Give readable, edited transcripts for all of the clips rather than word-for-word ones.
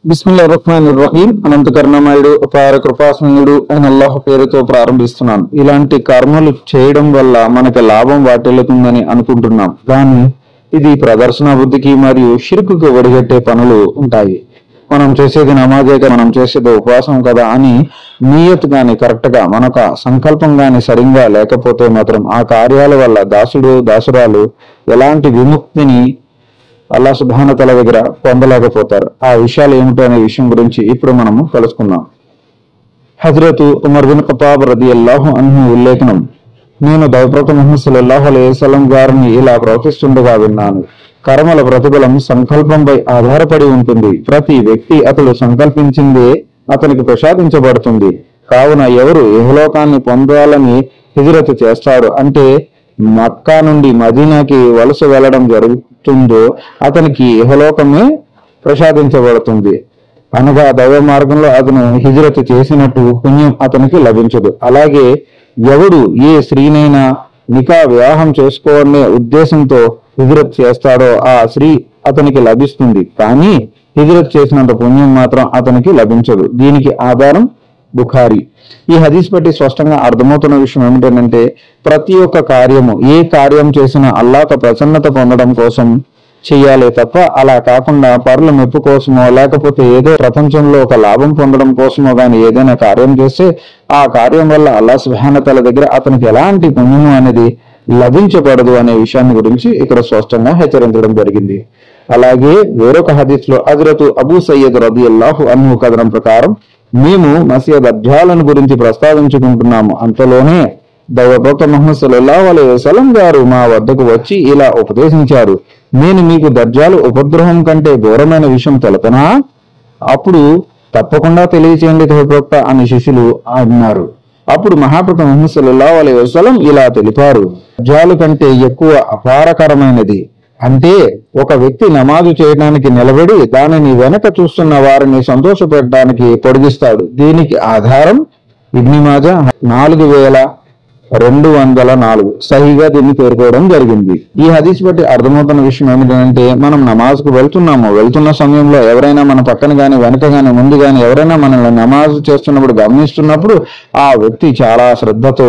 బిస్మిల్లాహిర్రహ్మానిర్రహీం. అనంత కరుణామయుడు అపార కృపాసనుడు అయిన అల్లాహ్ పేరుతో ప్రారంభిస్తున్నాను. ఇలాంటి కర్మలు చేయడం వల్ల మనకి లాభం వాటిల్లుతుందని అనుకుంటున్నాం, కానీ ఇది ప్రదర్శన బుద్ధికి మరియు షిర్కుకి ఒడిగట్టే పనులు ఉంటాయి. మనం చేసేది నమాజే కదా, మనం చేసేది ఉపవాసం కదా అని నియత్ గాని కరెక్ట్ గా మనక సంకల్పం గాని సరిగ్గా లేకపోతే మాత్రం ఆ కార్యాల వల్ల దాసుడు దాసురాలు ఎలాంటి విముక్తిని అల్లాహ్ సుబ్హానహు తఆలా దగ్గర పొందలేకపోతారు. ఆ విషయాలు ఏమిటో అనే విషయం గురించి ఇప్పుడు మనము తెలుసుకుందాం. హజ్రత్ ఉమర్ బిన్ ఖత్తాబ్ రదియల్లాహు అన్హు ఉల్లేఖనం: నేను దైవప్రవక్త ముహమ్మద్ సల్లల్లాహు అలైహి వసల్లం గారిని ఇలా ప్రవర్తిస్తుండగా విన్నాను. కర్మల ప్రతిఫలం సంకల్పంపై ఆధారపడి ఉంటుంది. ప్రతి వ్యక్తి అతడు సంకల్పించిందే అతనికి ప్రసాదించబడుతుంది. కావున ఎవరు ఇహలోకాన్ని పొందాలని హిజ్రత్ చేస్తాడు, అంటే మక్కా నుండి మదీనాకి వలస వెళ్లడం జరుగుతుందో అతనికి ఇహలోకమే ప్రసాదించబడుతుంది. అనగా దైవ మార్గంలో అతను హిజ్రత్ చేసినట్టు పుణ్యం అతనికి లభించదు. అలాగే ఎవడు ఏ స్త్రీనైనా నికా వివాహం చేసుకోవాలనే ఉద్దేశంతో హిజ్రత్ చేస్తాడో ఆ స్త్రీ అతనికి లభిస్తుంది, కానీ హిజ్రత్ చేసినంత పుణ్యం మాత్రం అతనికి లభించదు. దీనికి ఆధారం బుఖారీ. ఈ హదీస్ బట్టి స్పష్టంగా అర్థమవుతున్న విషయం ఏమిటంటే, ప్రతి ఒక్క కార్యము ఏ కార్యం చేసినా అల్లాహ్ ప్రసన్నత పొందడం కోసం చెయ్యాలి తప్ప అలా కాకుండా పరుల మెప్పు కోసమో లేకపోతే ఏదో ప్రపంచంలో ఒక లాభం పొందడం కోసమో గాని ఏదైనా కార్యం చేస్తే ఆ కార్యం వల్ల అల్లాహ్ సుబ్హానహు తఆలా దగ్గర అతనికి ఎలాంటి పుణ్యము అనేది లభించబడదు అనే విషయాన్ని గురించి ఇక్కడ స్పష్టంగా హెచ్చరించడం జరిగింది. అలాగే వేరొక హదీస్ లో హజ్రత్ అబూ సయ్యద్ రదియల్లాహు అన్హు కథనం ప్రకారం, మేము మసీహ్ దజ్జాలను గురించి ప్రస్తావించుకుంటున్నాము. అంతలోనే దైవప్రవక్త ముహమ్మద్ సల్లల్లాహు అలైహి వసల్లం గారు మా వద్దకు వచ్చి ఇలా ఉపదేశించారు: నేను మీకు దజ్జాలు ఉపద్రవం కంటే ఘోరమైన విషయం తెలపనా? అప్పుడు తప్పకుండా తెలియచేయండి దైవప్రవక్త అని శిష్యులు అన్నారు. అప్పుడు మహాప్రవక్త ముహమ్మద్ సల్లల్లాహు అలైహి వసల్లం ఇలా తెలిపారు: దజ్జాలు కంటే ఎక్కువ అపారకరమైనది అంటే ఒక వ్యక్తి నమాజు చేయడానికి నిలబడి దానిని వెనక చూస్తున్న వారిని సంతోషపెట్టడానికి పొడిగిస్తాడు. దీనికి ఆధారం ఇబ్న్ మాజా 4204 సహీగా దీన్ని పేర్కోవడం జరిగింది. ఈ హదీస్ బట్టి అర్థమవుతున్న విషయం ఏమిటంటే, మనం నమాజ్ కు వెళ్తున్న సమయంలో ఎవరైనా మన పక్కన గాని వెనక గాని ముందు గాని ఎవరైనా మనల్ని నమాజ్ చేస్తున్నప్పుడు గమనిస్తున్నప్పుడు ఆ వ్యక్తి చాలా శ్రద్ధతో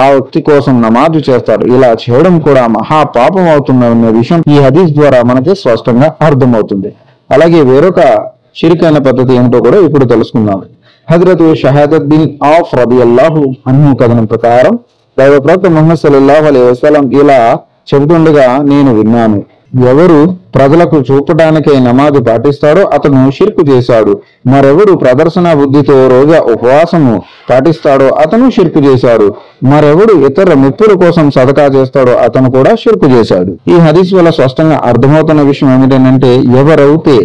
ఆ వ్యక్తి కోసం నమాజు చేస్తాడు. ఇలా చేయడం కూడా మహా పాపం అవుతుందనే విషయం ఈ హదీస్ ద్వారా మనకి స్పష్టంగా అర్థమవుతుంది. అలాగే వేరొక షిర్కైన పద్ధతి ఏమిటో కూడా ఇప్పుడు తెలుసుకుందాం. హజ్రత్ షహాదత్ బిన్ ఆఫ్ రదియల్లాహు అన్హు కథనం ప్రకారం దైవప్రవక్త ముహమ్మద్ సల్లల్లాహు అలైహి వసల్లం ఇలా చెబుతుండగా నేను విన్నాను: ఎవరు ప్రజలకు చూపడానికై నమాజు పాటిస్తాడో అతను షిర్కు చేశాడు. మరెవరు ప్రదర్శన బుద్ధితో రోజా ఉపవాసము పాటిస్తాడో అతను షిర్కు చేశాడు. మరెవడు ఇతర మెప్పుల కోసం సదకా చేస్తాడో అతను కూడా షిర్కు చేశాడు. ఈ హదీస్ వల్ల స్పష్టంగా అర్థమవుతున్న విషయం ఏమిటంటే, ఎవరైతే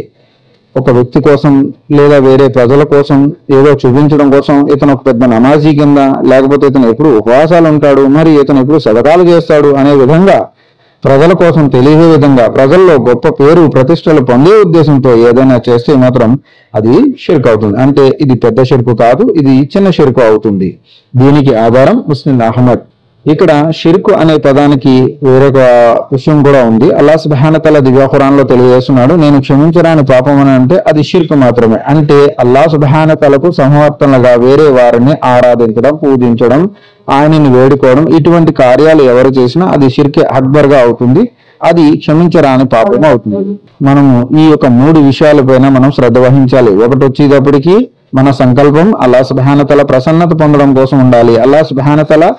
ఒక వ్యక్తి కోసం లేదా వేరే ప్రజల కోసం ఏదో చూపించడం కోసం ఇతను ఒక పెద్ద నమాజీ కింద, లేకపోతే ఇతను ఎప్పుడు ఉపవాసాలు ఉంటాడు, మరి ఇతను ఎప్పుడు సదకాలు చేస్తాడు అనే విధంగా ప్రజల కోసం తెలిసే విధంగా ప్రజల్లో గొప్ప పేరు ప్రతిష్టలు పొందే ఉద్దేశంతో ఏదైనా చేస్తే మాత్రం అది షిర్క్ అవుతుంది. అంటే ఇది పెద్ద షిర్కు కాదు, ఇది చిన్న షిర్కు అవుతుంది. దీనికి ఆధారం ముస్లిం అహ్మద్. ఇక్కడ షిర్కు అనే పదానికి వేరొక విషయం కూడా ఉంది. అల్లాహ్ సుబ్హానహు తఆలా దివ్య ఖురాన్ లో తెలియజేస్తున్నాడు: నేను క్షమించరాని పాపం అని అంటే అది షిర్కు మాత్రమే. అంటే అల్లాహ్ సుబ్హానహు తఆలాకు సమవర్తనగా వేరే వారిని ఆరాధించడం, పూజించడం, ఆయనని వేడుకోవడం, ఇటువంటి కార్యాలు ఎవరు చేసినా అది షిర్కే అక్బర్ గా అవుతుంది. అది క్షమించరాని పాపం అవుతుంది. మనము ఈ యొక్క 3 విషయాలపైన మనం శ్రద్ధ వహించాలి. ఒకటి వచ్చేటప్పటికి మన సంకల్పం అల్లాహ్ సుబ్హానహు తఆలా ప్రసన్నత పొందడం కోసం ఉండాలి. అల్లాహ్ సుబ్హానహు తఆలా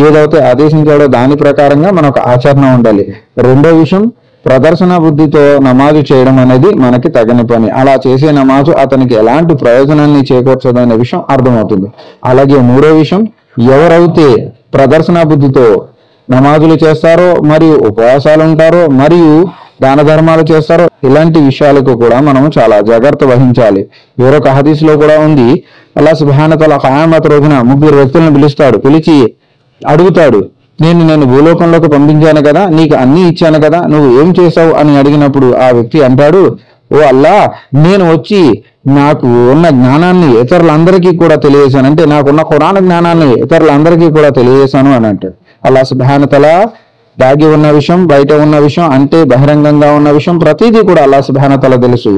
ఏదైతే ఆదేశించాడో దాని ప్రకారంగా మనకు ఆచరణ ఉండాలి. రెండో విషయం, ప్రదర్శన బుద్ధితో నమాజు చేయడం అనేది మనకి తగని పని. అలా చేసే నమాజు అతనికి ఎలాంటి ప్రయోజనాన్ని చేకూర్చదనే విషయం అర్థమవుతుంది. అలాగే మూడో విషయం, ఎవరైతే ప్రదర్శన బుద్ధితో నమాజులు చేస్తారో మరియు ఉపవాసాలు ఉంటారో మరియు దాన ధర్మాలు చేస్తారో ఇలాంటి విషయాలకు కూడా మనం చాలా జాగ్రత్త వహించాలి. వేరొక హదీస్ లో కూడా ఉంది, అల్లాహ్ సుబ్హానహు తఆలా ఖియామత్ రోజున 3 వ్యక్తులను పిలిచి అడుగుతాడు: నేను భూలోకంలోకి పంపించాను కదా, నీకు అన్ని ఇచ్చాను కదా, నువ్వు ఏం చేశావు అని అడిగినప్పుడు ఆ వ్యక్తి అంటాడు: ఓ అల్లాహ్, నేను వచ్చి నాకు ఉన్న జ్ఞానాన్ని ఇతరులందరికీ కూడా తెలియజేశాను, అంటే నాకున్న ఖురాన్ జ్ఞానాన్ని ఇతరులందరికీ కూడా తెలియజేశాను అని అంటాడు. అల్లాహ్ సుబ్హానహు తఆలా దాగి ఉన్న విషయం, బయట ఉన్న విషయం, అంటే బహిరంగంగా ఉన్న విషయం ప్రతిదీ కూడా అల్లాహ్ సుబ్హానహు వ తఆలా తెలుసు.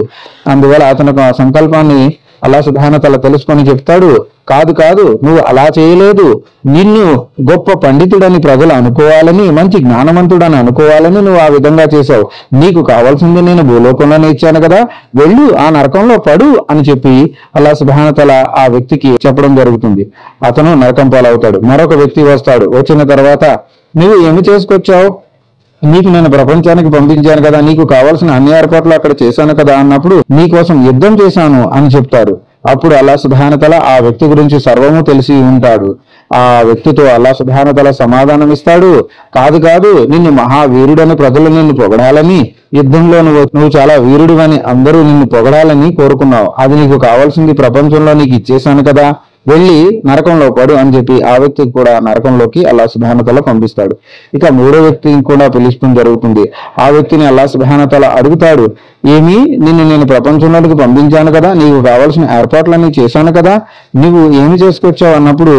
అందువల్ల అతనికి ఆ సంకల్పాన్ని అల్లాహ్ సుబ్హానహు వ తఆలా తెలుసుకొని చెప్తాడు, కాదు కాదు నువ్వు అలా చేయలేదు, నిన్ను గొప్ప పండితుడని ప్రజలు అనుకోవాలని, మంచి జ్ఞానవంతుడని అనుకోవాలని నువ్వు ఆ విధంగా చేశావు. నీకు కావాల్సింది నేను భూలోకంలోనే ఇచ్చాను కదా, వెళ్ళు ఆ నరకంలో పడు అని చెప్పి అల్లాహ్ సుబ్హానహు వ తఆలా ఆ వ్యక్తికి చెప్పడం జరుగుతుంది. అతను నరకం పాలవుతాడు. మరొక వ్యక్తి వస్తాడు. వచ్చిన తర్వాత నువ్వు ఏమి చేసుకొచ్చావు, నీకు నేను ప్రపంచానికి పంపించాను కదా, నీకు కావాల్సిన అన్ని ఏర్పాట్లు అక్కడ చేశాను కదా అన్నప్పుడు నీకోసం యుద్ధం చేశాను అని చెప్తాడు. అప్పుడు అల్లాహ్ సుబ్హానహు వ తఆలా ఆ వ్యక్తి గురించి సర్వము తెలిసి ఉంటాడు. ఆ వ్యక్తితో అల్లాహ్ సుబ్హానహు వ తఆలా సమాధానం ఇస్తాడు, కాదు కాదు నిన్ను మహావీరుడని ప్రజలు నిన్ను పొగడాలని, యుద్ధంలో నువ్వు చాలా వీరుడివని అందరూ నిన్ను పొగడాలని కోరుకున్నావు. అది నీకు కావాల్సింది ప్రపంచంలో నీకు ఇచ్చేశాను కదా, వెళ్ళి నరకంలో పడు అని చెప్పి ఆ వ్యక్తికి కూడా నరకంలోకి అల్లాహ్ సుబ్హానహు వ తఆలా పంపిస్తాడు. ఇక మూడో వ్యక్తిని కూడా పిలుస్తూ జరుగుతుంది. ఆ వ్యక్తిని అల్లాహ్ సుబ్హానహు వ తఆలా అడుగుతాడు, ఏమి నిన్ను నేను ప్రపంచంలోకి పంపించాను కదా, నీకు కావాల్సిన ఏర్పాట్లన్నీ చేశాను కదా, నువ్వు ఏమి చేసుకొచ్చావు అన్నప్పుడు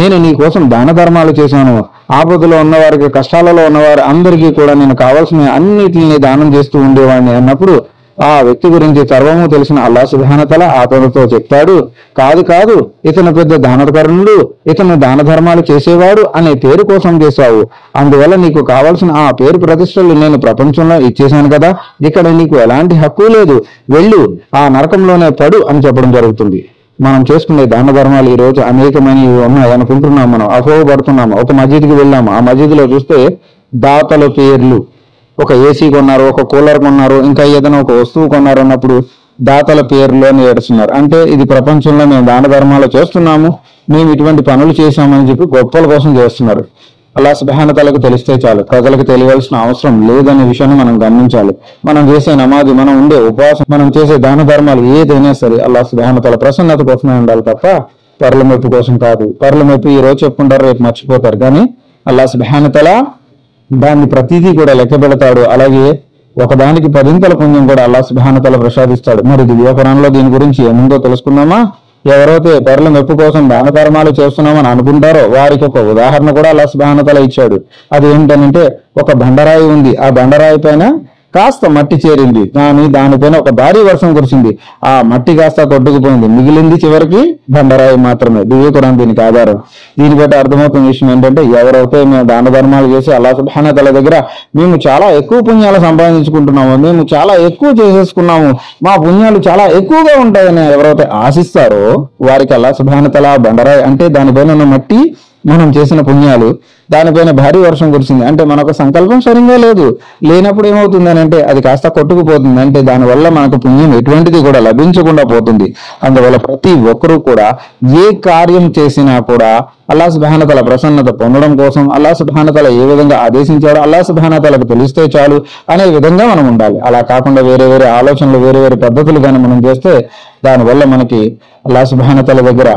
నేను నీ కోసం దాన ధర్మాలు చేశాను, ఆపదలో ఉన్నవారికి, కష్టాలలో ఉన్నవారు అందరికీ కూడా నేను కావాల్సిన అన్నిటిని దానం చేస్తూ ఉండేవాడిని అన్నప్పుడు ఆ వ్యక్తి గురించి సర్వము తెలిసిన అల్లాహ్ సుబ్హానహు వ తఆలా అతనితో చెప్తాడు, కాదు కాదు ఇతను పెద్ద దానకరుణుడు, ఇతను దాన ధర్మాలు చేసేవాడు అనే పేరు కోసం చేశావు, అందువల్ల నీకు కావాల్సిన ఆ పేరు ప్రతిష్టలు నేను ప్రపంచంలో ఇచ్చేశాను కదా, ఇక్కడ నీకు ఎలాంటి హక్కు లేదు, వెళ్ళు ఆ నరకంలోనే పడు అని చెప్పడం జరుగుతుంది. మనం చేసుకునే దాన ధర్మాలు ఈ రోజు అనేకమైనవి ఉన్నాయి అనుకుంటున్నాం, మనం అపోహపడుతున్నాము. ఒక మసీదుకి వెళ్ళాము, ఆ మసీదులో చూస్తే దాతల పేర్లు, ఒక ఏసీ కొన్నారు, ఒక కూలర్ కొన్నారు, ఇంకా ఏదైనా ఒక వస్తువు కొన్నారు అన్నప్పుడు దాతల పేర్లు అని ఏడుస్తున్నారు. అంటే ఇది ప్రపంచంలో మేము దాన ధర్మాలు చేస్తున్నాము, మేము ఇటువంటి పనులు చేశామని చెప్పి గొప్పల కోసం చేస్తున్నారు. అల్లాహ్ సుబ్హానహు వ తఆలాకు తెలిస్తే చాలు, ప్రజలకు తెలియాల్సిన అవసరం లేదనే విషయాన్ని మనం గమనించాలి. మనం చేసే నమాజు, మనం ఉండే ఉపవాసం, మనం చేసే దాన ధర్మాలు ఏదైనా సరే అల్లాహ్ సుబ్హానహు వ తఆలా ప్రసన్నత కోసమే ఉండాలి తప్ప పరుల మెప్పు కోసం కాదు. పరుల మెప్పు ఈ రోజు చెప్పుకుంటారు, రేపు మర్చిపోతారు. కానీ అల్లాహ్ సుబ్హానహు వ తఆలా దాన్ని ప్రతిదీ కూడా లెక్క పెడతాడు. అలాగే ఒకదానికి 10 పుణ్యం కూడా అల్లాహ్ సుబ్హానహు వ తఆలా ప్రసాదిస్తాడు. మరి దివ్య ఖురాన్లో దీని గురించి ఏముందో తెలుసుకుందామా? ఎవరైతే పరుల మెప్పు కోసం దాన ధర్మాలు చేస్తున్నామని అనుకుంటారో వారికి ఒక ఉదాహరణ కూడా అల్లాహ్ సుబ్హానహు వ తఆలా ఇచ్చాడు. అది ఏంటంటే ఒక బండరాయి ఉంది, ఆ బండరాయి పైన కాస్త మట్టి చేరింది, కానీ దానిపైన ఒక భారీ వర్షం కురిసింది, ఆ మట్టి కాస్త కొట్టుకుపోయింది, మిగిలింది చివరికి బండరాయి మాత్రమే. దివ్య ఖురాన్ దీనికి ఆధారం. దీన్ని బట్టి అర్థమవుతున్న విషయం ఏంటంటే ఎవరైతే మేము దాన ధర్మాలు చేసి అల్లాహ్ సుబ్హానహు వ తఆలా దగ్గర మేము చాలా ఎక్కువ పుణ్యాలు సంపాదించుకుంటున్నాము, మేము చాలా ఎక్కువ చేసేసుకున్నాము, మా పుణ్యాలు చాలా ఎక్కువగా ఉంటాయని ఎవరైతే ఆశిస్తారో వారికి అల్లాహ్ సుబ్హానహు వ తఆలా బండరాయి అంటే దానిపైన ఉన్న మట్టి, మనం చేసిన పుణ్యాలు, దానిపైన భారీ వర్షం కురిసింది అంటే మనకు సంకల్పం సరిగ్గా లేదు, లేనప్పుడు ఏమవుతుందని అంటే అది కాస్త కొట్టుకుపోతుంది, అంటే దానివల్ల మనకు పుణ్యం ఎటువంటిది కూడా లభించకుండా పోతుంది. అందువల్ల ప్రతి ఒక్కరూ కూడా ఏ కార్యం చేసినా కూడా అల్లాహ్ సుబ్హానహు వ తఆలా ప్రసన్నత పొందడం కోసం అల్లాహ్ సుబ్హానహు వ తఆలా ఏ విధంగా ఆదేశించాడో అల్లాహ్ సుబ్హానహు వ తఆలాకు తెలిస్తే చాలు అనే విధంగా మనం ఉండాలి. అలా కాకుండా వేరే వేరే ఆలోచనలు, వేరే వేరే పద్ధతులు కానీ మనం చేస్తే దానివల్ల మనకి అల్లాహ్ సుబ్హానహు వ తఆలా దగ్గర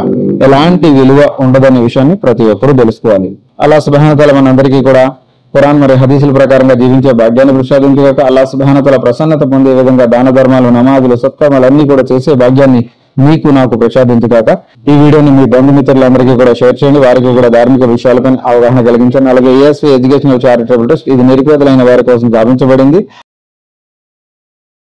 ఎలాంటి విలువ ఉండదనే విషయాన్ని ప్రతి ఒక్కరూ తెలుసుకోవాలి. అల్లాహ్ సుబ్హానహు వ తఆలా మనందరికీ కూడా ఖురాన్ మరియు హదీసుల ప్రకారంగా జీవించే భాగ్యాన్ని ప్రసాదించుగాక. అల్లాహ్ సుబ్హానహు వ తఆలా ప్రసన్నత పొందే విధంగా దాన ధర్మాలు, నమాజులు, సత్కర్మలు అన్ని కూడా చేసే భాగ్యాన్ని మీకు నాకు ప్రసాదించుగాక. ఈ వీడియోని మీ బంధుమిత్రులందరికీ కూడా షేర్ చేయండి, వారికి కూడా ధార్మిక విషయాలపై అవగాహన కలిగించండి. అలాగే ఏఎస్వి ఎడ్యుకేషనల్ చారిటబుల్ ట్రస్ట్ ఇది నిరుపేదలైన వారి కోసం స్థాపించబడింది.